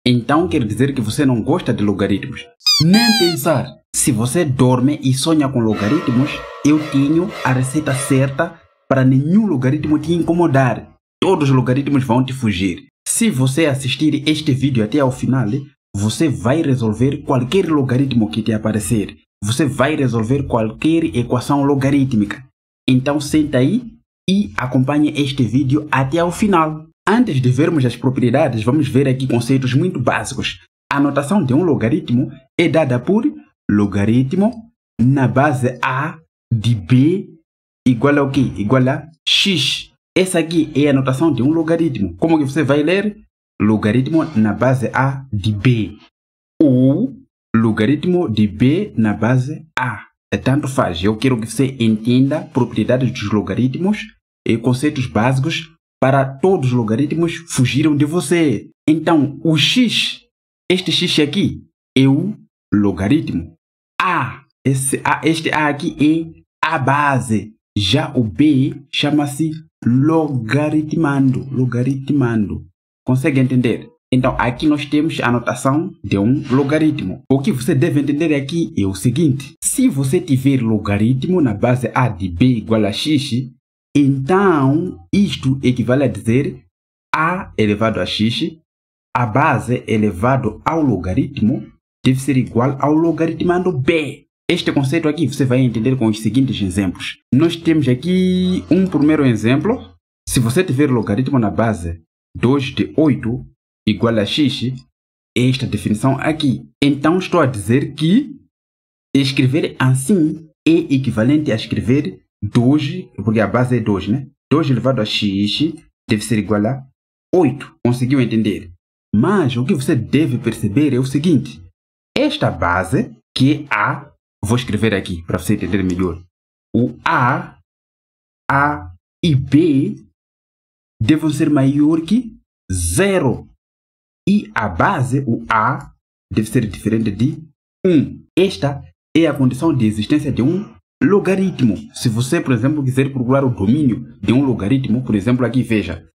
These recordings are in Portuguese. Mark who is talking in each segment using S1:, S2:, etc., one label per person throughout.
S1: Então quer dizer que você não gosta de logaritmos. Nem pensar. Se você dorme e sonha com logaritmos, eu tenho a receita certa para nenhum logaritmo te incomodar. Todos os logaritmos vão te fugir. Se você assistir este vídeo até ao final, você vai resolver qualquer logaritmo que te aparecer. Você vai resolver qualquer equação logarítmica. Então senta aí e acompanhe este vídeo até ao final. Antes de vermos as propriedades, vamos ver aqui conceitos muito básicos. A notação de um logaritmo é dada por logaritmo na base a de b igual ao quê? Igual a x. Essa aqui é a notação de um logaritmo. Como que você vai ler? Logaritmo na base a de b. Ou logaritmo de b na base a. Tanto faz. Eu quero que você entenda propriedades dos logaritmos e conceitos básicos para todos os logaritmos fugirem de você. Então, o x, este x aqui, é o logaritmo. Este a aqui é a base. Já o b chama-se logaritmando. Consegue entender? Então, aqui nós temos a notação de um logaritmo. O que você deve entender aqui é o seguinte. Se você tiver logaritmo na base a de b igual a x, então isto equivale a dizer a elevado a x, a base elevado ao logaritmo, deve ser igual ao logaritmando b. Este conceito aqui você vai entender com os seguintes exemplos. Nós temos aqui um primeiro exemplo. Se você tiver logaritmo na base 2 de 8 igual a x, esta definição aqui. Então estou a dizer que escrever assim é equivalente a escrever 2, porque a base é 2, né? 2 elevado a x deve ser igual a 8. Conseguiu entender? Mas o que você deve perceber é o seguinte. Esta base, que é a, vou escrever aqui para você entender melhor. O a e b devem ser maior que 0. E a base, o a, deve ser diferente de 1. Esta é a condição de existência de um logaritmo. Se você, por exemplo, quiser procurar o domínio de um logaritmo, por exemplo, aqui veja.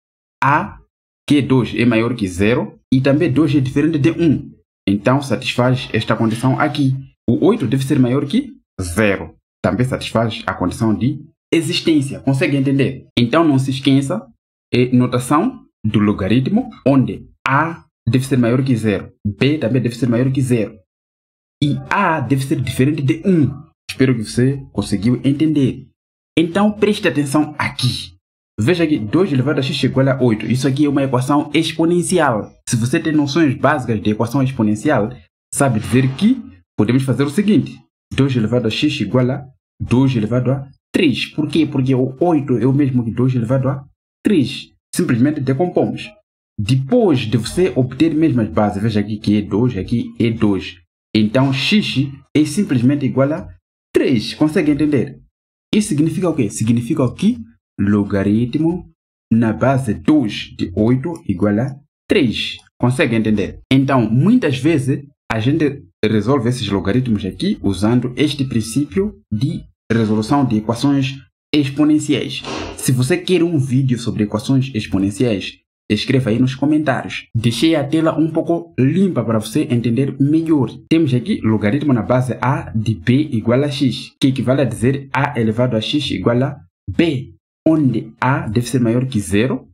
S1: A, que é 2, é maior que 0 e também 2 é diferente de 1. Então satisfaz esta condição aqui. O 8 deve ser maior que 0. Também satisfaz a condição de existência. Consegue entender? Então não se esqueça, é notação do logaritmo, onde a deve ser maior que 0. B também deve ser maior que 0. E a deve ser diferente de 1. Espero que você conseguiu entender. Então preste atenção aqui. Veja aqui, 2 elevado a x igual a 8. Isso aqui é uma equação exponencial. Se você tem noções básicas de equação exponencial, sabe dizer que podemos fazer o seguinte. 2 elevado a x igual a 2 elevado a 3. Por quê? Porque o 8 é o mesmo que 2 elevado a 3. Simplesmente decompomos. Depois de você obter mesmas bases, veja aqui que é 2, aqui é 2. Então x é simplesmente igual a 3. Consegue entender? Isso significa o quê? Significa que logaritmo na base 2 de 8 igual a 3. Consegue entender? Então, muitas vezes, a gente resolve esses logaritmos aqui usando este princípio de resolução de equações exponenciais. Se você quer um vídeo sobre equações exponenciais, escreva aí nos comentários. Deixei a tela um pouco limpa para você entender melhor. Temos aqui logaritmo na base a de b igual a x, que equivale a dizer a elevado a x igual a b, onde a deve ser maior que 0,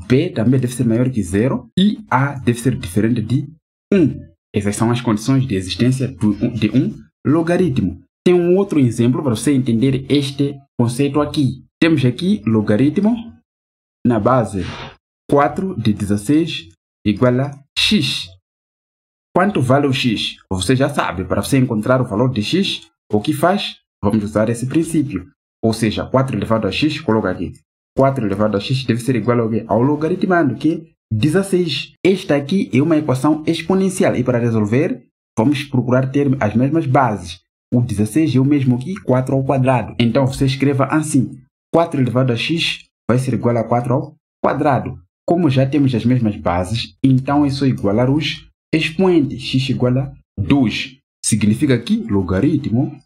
S1: b também deve ser maior que 0 e a deve ser diferente de 1. Essas são as condições de existência de um logaritmo. Tem um outro exemplo para você entender este conceito aqui. Temos aqui logaritmo na base 4 de 16 igual a x. Quanto vale o x? Você já sabe. Para você encontrar o valor de x, o que faz? Vamos usar esse princípio. Ou seja, 4 elevado a x, coloca aqui. 4 elevado a x deve ser igual ao logaritmando, que é 16. Esta aqui é uma equação exponencial. E para resolver, vamos procurar ter as mesmas bases. O 16 é o mesmo que 4 ao quadrado. Então você escreva assim. 4 elevado a x vai ser igual a 4 ao quadrado. Como já temos as mesmas bases, então é só igualar os expoentes. X igual a 2. Significa que logaritmo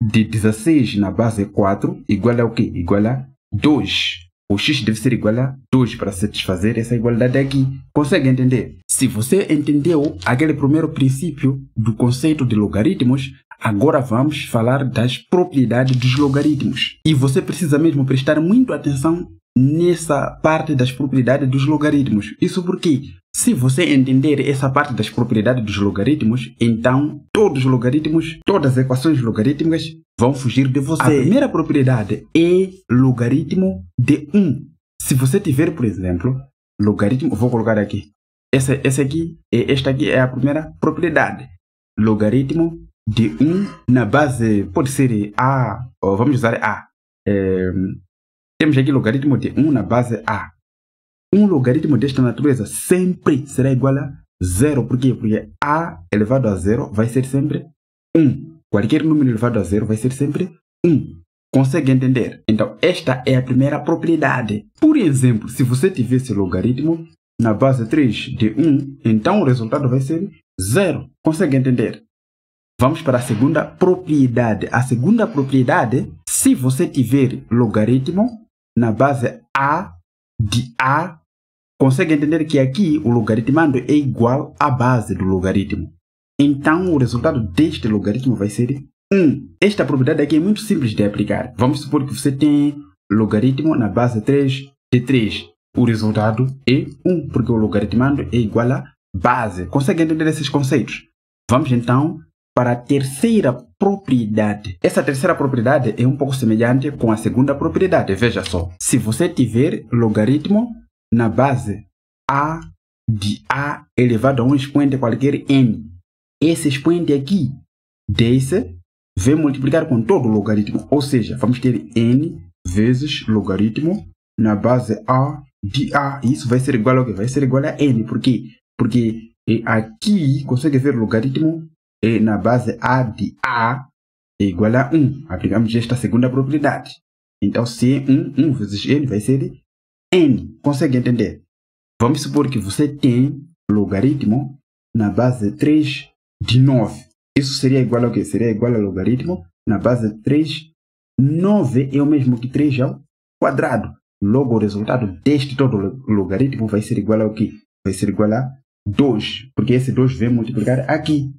S1: de 16 na base 4 igual a o quê? Igual a 2. O x deve ser igual a 2 para satisfazer essa igualdade aqui. Consegue entender? Se você entendeu aquele primeiro princípio do conceito de logaritmos, agora vamos falar das propriedades dos logaritmos. E você precisa mesmo prestar muito atenção nessa parte das propriedades dos logaritmos. Isso porque, se você entender essa parte das propriedades dos logaritmos, então todos os logaritmos, todas as equações logarítmicas vão fugir de você. A primeira propriedade é logaritmo de 1. Se você tiver, por exemplo, logaritmo, vou colocar aqui. Esta aqui é a primeira propriedade. Logaritmo de 1 na base, pode ser A, ou vamos usar A. Temos aqui logaritmo de 1 na base A. Um logaritmo desta natureza sempre será igual a 0. Por quê? Porque A elevado a 0 vai ser sempre 1. Qualquer número elevado a 0 vai ser sempre 1. Consegue entender? Então, esta é a primeira propriedade. Por exemplo, se você tivesse logaritmo na base 3 de 1, então o resultado vai ser 0. Consegue entender? Vamos para a segunda propriedade. A segunda propriedade, se você tiver logaritmo na base A de A, consegue entender que aqui o logaritmando é igual à base do logaritmo. Então, o resultado deste logaritmo vai ser 1. Esta propriedade aqui é muito simples de aplicar. Vamos supor que você tem logaritmo na base 3 de 3. O resultado é 1, porque o logaritmando é igual à base. Consegue entender esses conceitos? Vamos então para a terceira propriedade. Essa terceira propriedade é um pouco semelhante com a segunda propriedade. Veja só. Se você tiver logaritmo na base A de A elevado a um expoente qualquer n, esse expoente aqui desse vai multiplicar com todo o logaritmo. Ou seja, vamos ter n vezes logaritmo na base A de A. Isso vai ser igual ao quê? Vai ser igual a n. Por quê? Porque aqui consegue ver logaritmo na base A de A é igual a 1. Aplicamos esta segunda propriedade. Então, se é 1 vezes n vai ser n. Consegue entender? Vamos supor que você tem logaritmo na base 3 de 9. Isso seria igual ao quê? Seria igual a logaritmo na base 3. 9 é o mesmo que 3 ao quadrado. Logo, o resultado deste todo logaritmo vai ser igual ao quê? Vai ser igual a 2. Porque esse 2 vai multiplicar aqui.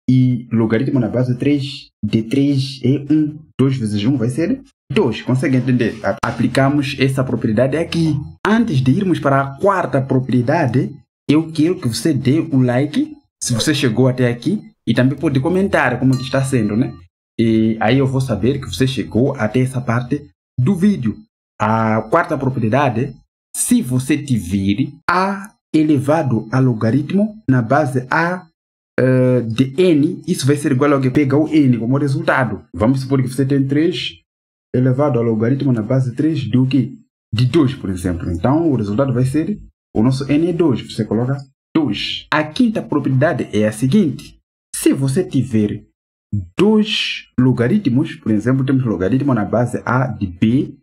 S1: E logaritmo na base 3 de 3 é 1. 2 vezes 1 vai ser 2. Consegue entender? Aplicamos essa propriedade aqui. Antes de irmos para a quarta propriedade, eu quero que você dê o like, se você chegou até aqui, e também pode comentar como que está sendo, né? E aí eu vou saber que você chegou até essa parte do vídeo. A quarta propriedade, se você tiver A elevado a logaritmo na base A de n, isso vai ser igual ao que pega o n como resultado. Vamos supor que você tem 3 elevado ao logaritmo na base 3 do que? De 2, por exemplo. Então, o resultado vai ser, o nosso n é 2. Você coloca 2. A quinta propriedade é a seguinte. Se você tiver dois logaritmos, por exemplo, temos logaritmo na base A de B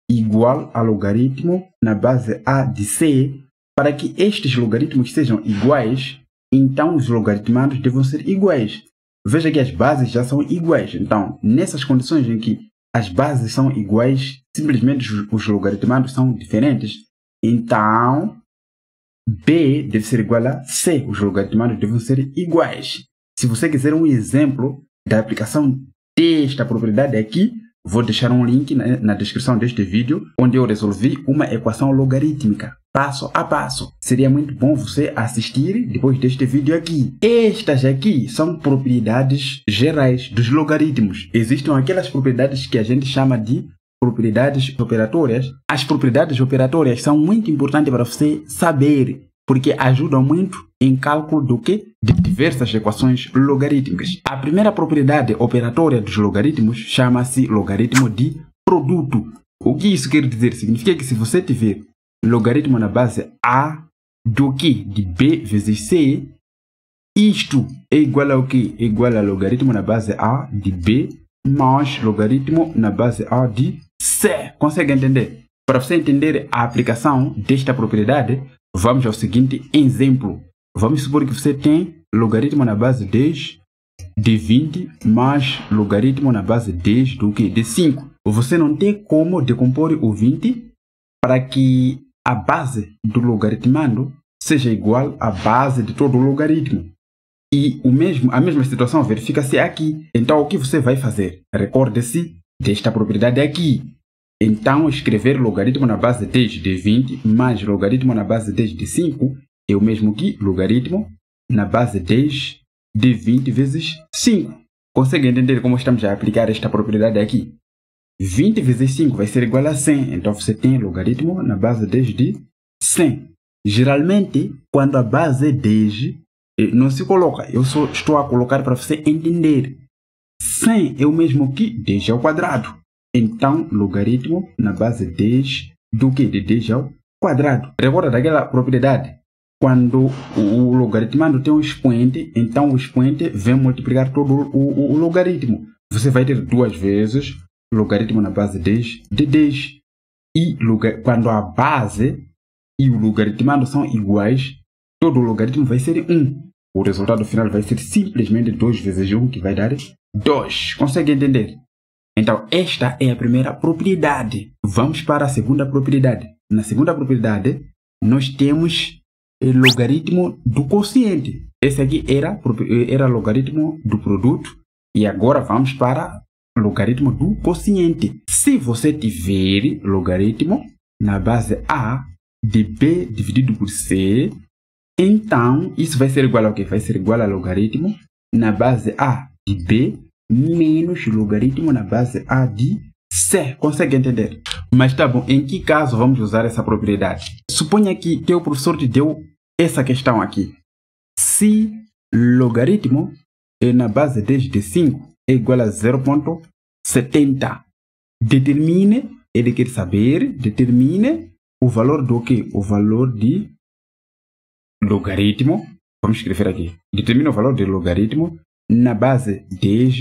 S1: igual a logaritmo na base A de C, para que estes logaritmos sejam iguais, então os logaritmados devem ser iguais. Veja que as bases já são iguais. Então, nessas condições em que as bases são iguais, simplesmente os logaritmados são diferentes. Então, B deve ser igual a C. Os logaritmados devem ser iguais. Se você quiser um exemplo da aplicação desta propriedade aqui, vou deixar um link na descrição deste vídeo, onde eu resolvi uma equação logarítmica, passo a passo. Seria muito bom você assistir depois deste vídeo aqui. Estas aqui são propriedades gerais dos logaritmos. Existem aquelas propriedades que a gente chama de propriedades operatórias. As propriedades operatórias são muito importantes para você saber, porque ajudam muito em cálculo do que? De diversas equações logarítmicas. A primeira propriedade operatória dos logaritmos chama-se logaritmo de produto. O que isso quer dizer? Significa que se você tiver logaritmo na base A do que? De B vezes C, isto é igual ao que? É igual a logaritmo na base A de B mais logaritmo na base A de C. Consegue entender? Para você entender a aplicação desta propriedade, vamos ao seguinte exemplo. Vamos supor que você tem logaritmo na base 10 de 20 mais logaritmo na base 10 do que? De 5. Você não tem como decompor o 20 para que a base do logaritmando seja igual à base de todo o logaritmo. E a mesma situação verifica-se aqui. Então, o que você vai fazer? Recorde-se desta propriedade aqui. Então, escrever logaritmo na base 10 de 20 mais logaritmo na base 10 de 5 é o mesmo que logaritmo na base 10 de 20 vezes 5. Consegue entender como estamos a aplicar esta propriedade aqui? 20 vezes 5 vai ser igual a 100. Então, você tem logaritmo na base 10 de 100. Geralmente, quando a base é 10, não se coloca. Eu só estou a colocar para você entender. 100 é o mesmo que 10 ao quadrado. Então, logaritmo na base 10 do que? De 10 ao quadrado. Recorda daquela propriedade? Quando o logaritmando tem um expoente, então o expoente vem multiplicar todo o logaritmo. Você vai ter duas vezes logaritmo na base 10 de 10. E quando a base e o logaritmando são iguais, todo o logaritmo vai ser 1. O resultado final vai ser simplesmente 2 vezes 1, que vai dar 2. Consegue entender? Então, esta é a primeira propriedade. Vamos para a segunda propriedade. Na segunda propriedade, nós temos o logaritmo do quociente. Esse aqui era logaritmo do produto. E agora vamos para logaritmo do quociente. Se você tiver logaritmo na base A de B dividido por C, então isso vai ser igual ao quê? Vai ser igual a logaritmo na base A de B menos logaritmo na base A de C. Consegue entender? Mas tá bom, em que caso vamos usar essa propriedade? Suponha que o professor te deu essa questão aqui. Se logaritmo na base 10 de 5 é igual a 0,70, ele quer saber, determine o valor do quê? O valor de logaritmo, vamos escrever aqui, determina o valor de logaritmo na base 10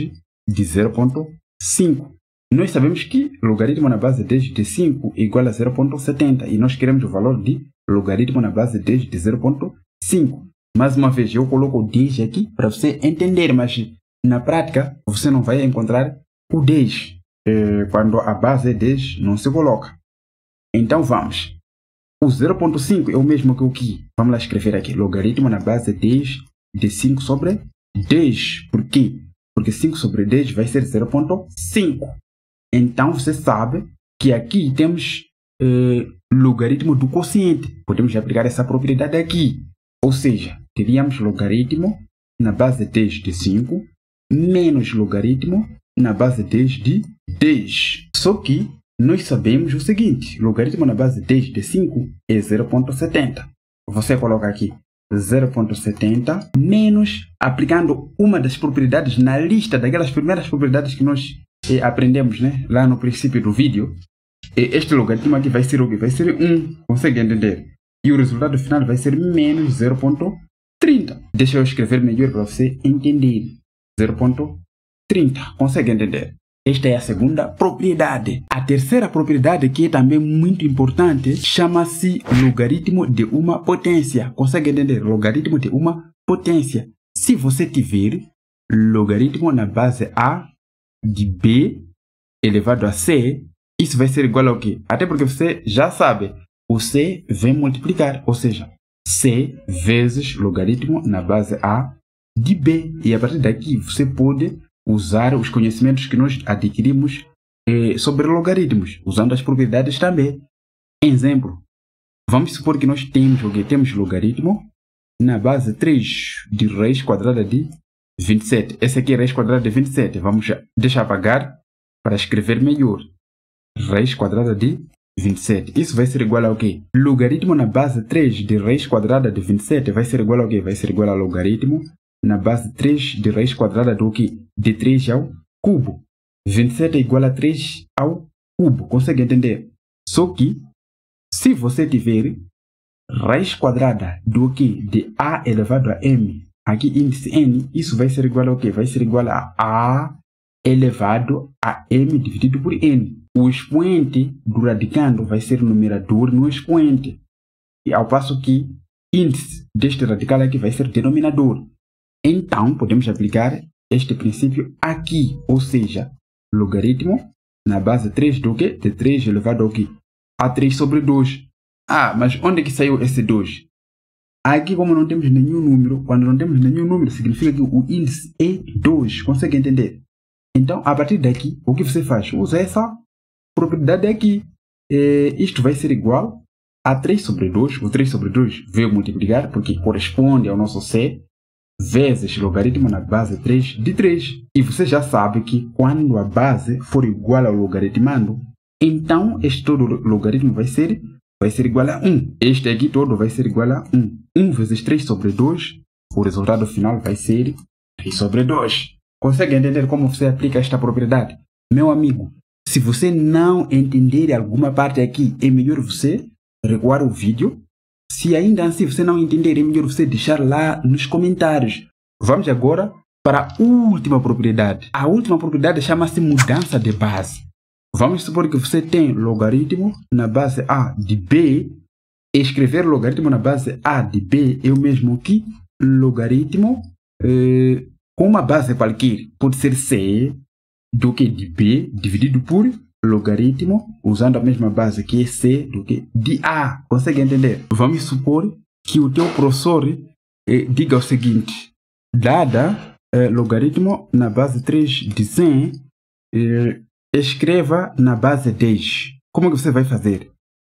S1: de 0,5. Nós sabemos que logaritmo na base 10 de 5 é igual a 0,70 e nós queremos o valor de logaritmo na base 10 de 0,5. Mais uma vez, eu coloco o 10 aqui para você entender, mas na prática você não vai encontrar o 10. Quando a base é 10, não se coloca. Então vamos. O 0,5 é o mesmo que o que? Vamos lá escrever aqui. Logaritmo na base 10 de 5 sobre 10. Por quê? Porque 5 sobre 10 vai ser 0,5. Então você sabe que aqui temos logaritmo do quociente. Podemos aplicar essa propriedade aqui. Ou seja, teríamos logaritmo na base 10 de 5 menos logaritmo na base 10 de 10. Só que nós sabemos o seguinte, logaritmo na base 10 de 5 é 0,70. Você coloca aqui 0,70 menos, aplicando uma das propriedades na lista daquelas primeiras propriedades que nós aprendemos, né, lá no princípio do vídeo. Este logaritmo aqui vai ser o quê? Vai ser 1. Consegue entender? E o resultado final vai ser menos 0,30. Deixa eu escrever melhor para você entender. 0,30. Consegue entender? Esta é a segunda propriedade. A terceira propriedade, que é também muito importante, chama-se logaritmo de uma potência. Consegue entender? Logaritmo de uma potência. Se você tiver logaritmo na base A de B elevado a C, isso vai ser igual ao quê? Até porque você já sabe, o C vem multiplicar, ou seja, C vezes logaritmo na base A de B. E a partir daqui você pode usar os conhecimentos que nós adquirimos sobre logaritmos, usando as propriedades também. Exemplo, vamos supor que nós temos logaritmo na base 3 de raiz quadrada de 27. Esse aqui é raiz quadrada de 27. Vamos deixar apagar para escrever melhor. Raiz quadrada de 27. Isso vai ser igual ao quê? Logaritmo na base 3 de raiz quadrada de 27 vai ser igual ao quê? Vai ser igual a logaritmo na base 3 de raiz quadrada do quê? De 3 ao cubo. 27 é igual a 3 ao cubo. Consegue entender? Só que, se você tiver raiz quadrada do quê? De A elevado a M, aqui índice N, isso vai ser igual ao quê? Vai ser igual a A elevado a M dividido por N. O expoente do radicando vai ser numerador no expoente. E ao passo que índice deste radical aqui vai ser denominador. Então, podemos aplicar este princípio aqui. Ou seja, logaritmo na base 3 do quê? De 3 elevado ao quê? A 3 sobre 2. Ah, mas onde é que saiu esse 2? Aqui, como não temos nenhum número, quando não temos nenhum número, significa que o índice é 2. Consegue entender? Então, a partir daqui, o que você faz? Usa essa propriedade aqui. Isto vai ser igual a 3 sobre 2. O 3 sobre 2 veio multiplicar, porque corresponde ao nosso C, vezes logaritmo na base 3 de 3. E você já sabe que quando a base for igual ao logaritmando, então este todo logaritmo vai ser igual a 1. Este aqui todo vai ser igual a 1. 1 vezes 3 sobre 2, o resultado final vai ser 3 sobre 2. Consegue entender como você aplica esta propriedade? Meu amigo, se você não entender alguma parte aqui, é melhor você recuar o vídeo. Se ainda assim você não entender, é melhor você deixar lá nos comentários. Vamos agora para a última propriedade. A última propriedade chama-se mudança de base. Vamos supor que você tem logaritmo na base A de B. Escrever logaritmo na base A de B é o mesmo que logaritmo com uma base qualquer. Pode ser C do que de B dividido por logaritmo, usando a mesma base que é C do que de A. Consegue entender? Vamos supor que o teu professor diga o seguinte: dada logaritmo na base 3 de 100, escreva na base 10. Como que você vai fazer?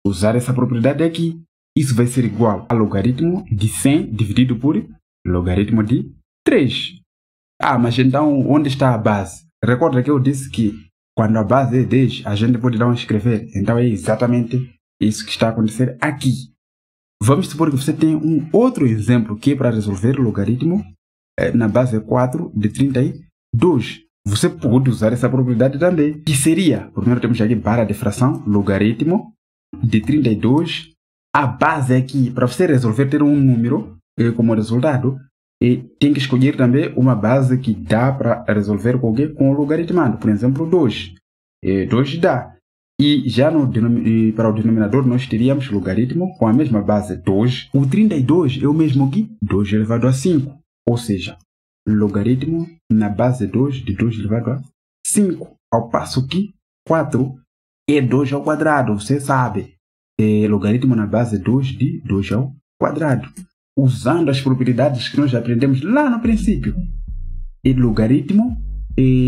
S1: Usar essa propriedade aqui. Isso vai ser igual a logaritmo de 100 dividido por logaritmo de 3. Mas então onde está a base? Recorda que eu disse que quando a base é 10, a gente pode não escrever. Então é exatamente isso que está a acontecer aqui. Vamos supor que você tem um outro exemplo que é para resolver o logaritmo na base 4 de 32. Você pode usar essa propriedade também, que seria, primeiro temos aqui barra de fração, logaritmo de 32. A base aqui, para você resolver ter um número como resultado, tem que escolher também uma base que dá para resolver com o logaritmando. Por exemplo, 2. 2 dá. E já para o denominador nós teríamos logaritmo com a mesma base 2. O 32 é o mesmo que 2 elevado a 5. Ou seja, logaritmo na base 2 de 2 elevado a 5. Ao passo que 4 é 2 ao quadrado. Você sabe. Logaritmo na base 2 de 2 ao quadrado. Usando as propriedades que nós aprendemos lá no princípio. E logaritmo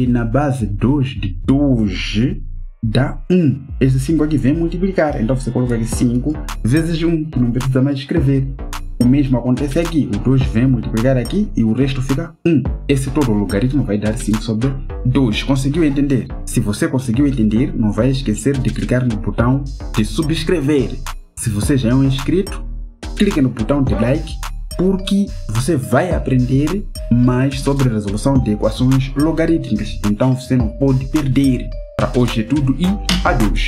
S1: na base 2 de 2 dá 1. Esse 5 aqui vem multiplicar. Então você coloca aqui 5 vezes 1, que não precisa mais escrever. O mesmo acontece aqui. O 2 vem multiplicar aqui e o resto fica 1. Esse todo logaritmo vai dar 5 sobre 2. Conseguiu entender? Se você conseguiu entender, não vai esquecer de clicar no botão de subscrever. Se você já é um inscrito, clique no botão de like, porque você vai aprender mais sobre a resolução de equações logarítmicas. Então você não pode perder. Para hoje é tudo e adeus!